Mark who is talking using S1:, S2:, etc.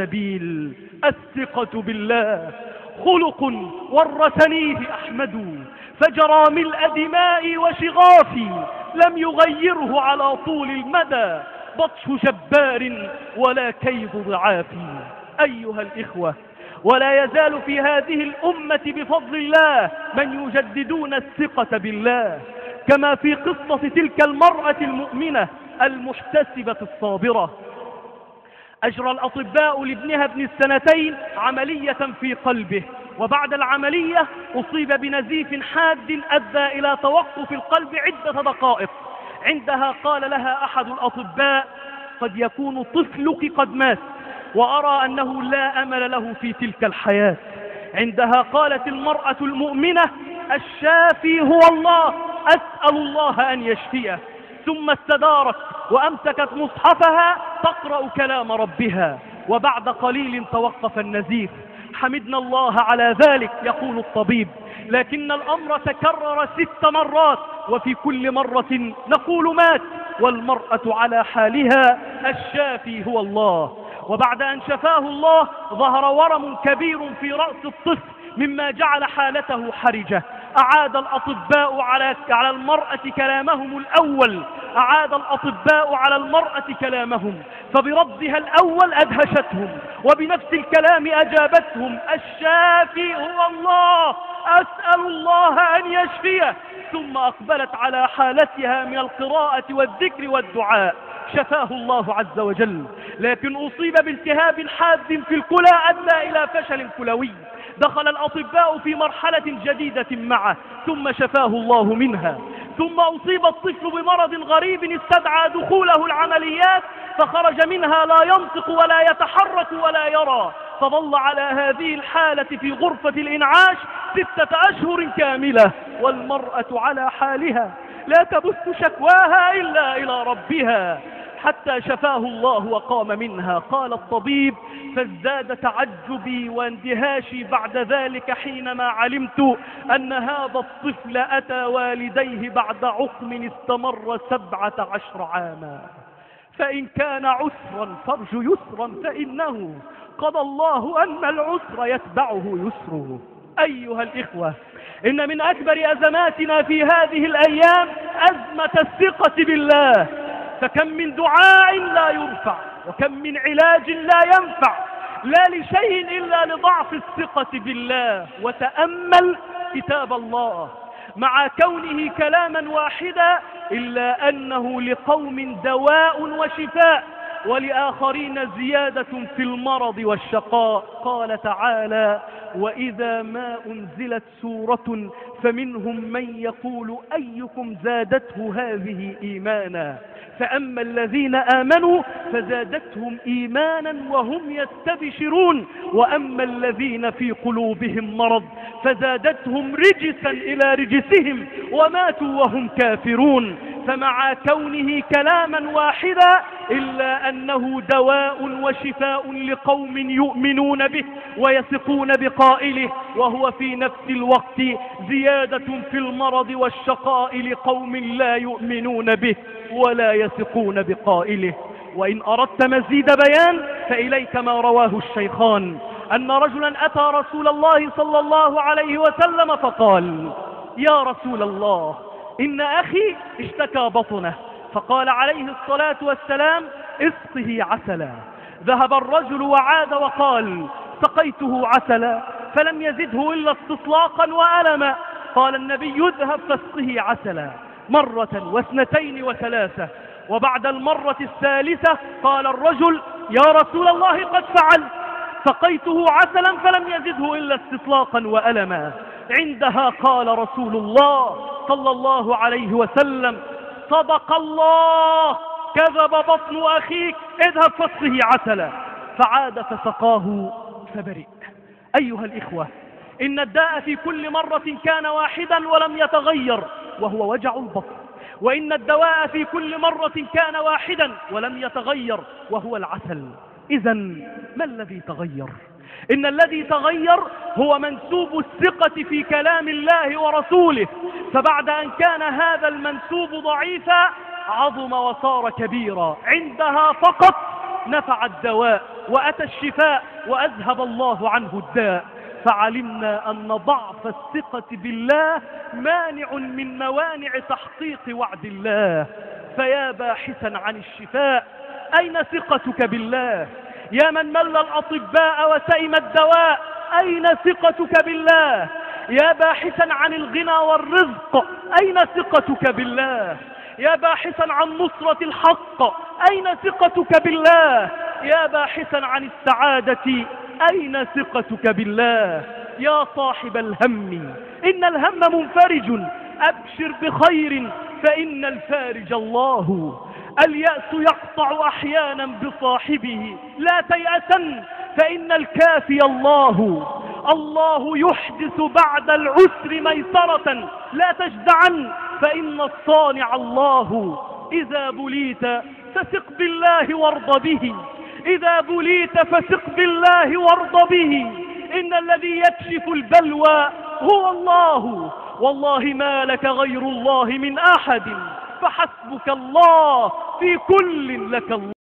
S1: السبيل. الثقة بالله خلق ورثنيه أحمد، فجرى ملء دمائي وشغافي، لم يغيره على طول المدى بطش جبار ولا كيد ضعافي. أيها الإخوة، ولا يزال في هذه الأمة بفضل الله من يجددون الثقة بالله، كما في قصة تلك المرأة المؤمنة المحتسبة الصابرة. أجرى الأطباء لابنها ابن السنتين عملية في قلبه، وبعد العملية أصيب بنزيف حاد أدى إلى توقف القلب عدة دقائق. عندها قال لها أحد الأطباء: قد يكون طفلك قد مات، وأرى أنه لا أمل له في تلك الحياة. عندها قالت المرأة المؤمنة: الشافي هو الله، أسأل الله أن يشفيه. ثم استدارت وأمسكت مصحفها تقرأ كلام ربها، وبعد قليل توقف النزيف. حمدنا الله على ذلك، يقول الطبيب، لكن الأمر تكرر 6 مرات، وفي كل مرة نقول مات والمرأة على حالها، الشافي هو الله. وبعد أن شفاه الله ظهر ورم كبير في رأس الطفل مما جعل حالته حرجة. أعاد الأطباء على المرأة كلامهم الأول، أعاد الأطباء على المرأة كلامهم، فبردها الأول أدهشتهم، وبنفس الكلام أجابتهم: الشافي هو الله، أسأل الله أن يشفيه. ثم أقبلت على حالتها من القراءة والذكر والدعاء، شفاه الله عز وجل. لكن أصيب بالتهاب حاد في الكلى أدى إلى فشل كلوي. دخل الأطباء في مرحلة جديدة معه، ثم شفاه الله منها. ثم أصيب الطفل بمرض غريب استدعى دخوله العمليات، فخرج منها لا ينطق ولا يتحرك ولا يرى، فظل على هذه الحالة في غرفة الإنعاش 6 أشهر كاملة، والمرأة على حالها لا تبث شكواها إلا إلى ربها، حتى شفاه الله وقام منها. قال الطبيب: فازداد تعجبي واندهاشي بعد ذلك حينما علمت أن هذا الطفل أتى والديه بعد عقم استمر 17 عاما. فإن كان عسرا فارجو يسرا، فإنه قضى الله أن العسر يتبعه يسره. أيها الإخوة، إن من أكبر أزماتنا في هذه الأيام أزمة الثقة بالله، فكم من دعاء لا يرفع، وكم من علاج لا ينفع، لا لشيء إلا لضعف الثقة بالله. وتأمل كتاب الله، مع كونه كلاما واحدا إلا أنه لقوم دواء وشفاء، ولآخرين زيادة في المرض والشقاء. قال تعالى: وإذا ما أنزلت سورة فمنهم من يقول أيكم زادته هذه إيمانا، فأما الذين آمنوا فزادتهم إيمانا وهم يستبشرون، وأما الذين في قلوبهم مرض فزادتهم رجسا إلى رجسهم وماتوا وهم كافرون. فمع كونه كلاما واحدا إلا أنه دواء وشفاء لقوم يؤمنون به ويثقون بقائله، وهو في نفس الوقت زيادة في المرض والشقاء لقوم لا يؤمنون به ولا يثقون بقائله. وإن أردت مزيد بيان فإليك ما رواه الشيخان أن رجلا أتى رسول الله صلى الله عليه وسلم فقال: يا رسول الله، إن أخي اشتكى بطنه. فقال عليه الصلاة والسلام: اسقه عسلا. ذهب الرجل وعاد وقال: سقيته عسلا فلم يزده إلا استصلاقا وألما. قال النبي: اذهب فاسقه عسلا 1 و2 و3. وبعد المرة الثالثة قال الرجل: يا رسول الله، قد فعلت، سقيته عسلا فلم يزده إلا استصلاقا وألما. عندها قال رسول الله صلى الله عليه وسلم: صدق الله، كذب بطن أخيك، اذهب فاسقه عسلا. فعاد فسقاه فبرئ. أيها الإخوة، إن الداء في كل مرة كان واحدا ولم يتغير، وهو وجع البطن، وإن الدواء في كل مرة كان واحدا ولم يتغير، وهو العسل. إذن ما الذي تغير؟ إن الذي تغير هو منسوب الثقة في كلام الله ورسوله، فبعد أن كان هذا المنسوب ضعيفا عظم وصار كبيرا. عندها فقط نفع الدواء، وأتى الشفاء وأذهب الله عنه الداء. فعلمنا أن ضعف الثقة بالله مانع من موانع تحقيق وعد الله. فيا باحثا عن الشفاء، أين ثقتك بالله؟ يا من مل الأطباء وسئم الدواء، أين ثقتك بالله؟ يا باحثا عن الغنى والرزق، أين ثقتك بالله؟ يا باحثا عن نصرة الحق، أين ثقتك بالله؟ يا باحثا عن السعادة، أين ثقتك بالله؟ يا صاحب الهم، إن الهم منفرج، أبشر بخير فإن الفارج الله. اليأس يقطع أحيانا بصاحبه، لا تيأسا فإن الكافي الله. الله يحدث بعد العسر ميسرة، لا تجزعا فإن الصانع الله. إذا بليت فثق بالله وارض به، إذا بليت فثق بالله وارض به، إن الذي يكشف البلوى هو الله، والله ما لك غير الله من أحد، فحسبك الله في كل لك الله.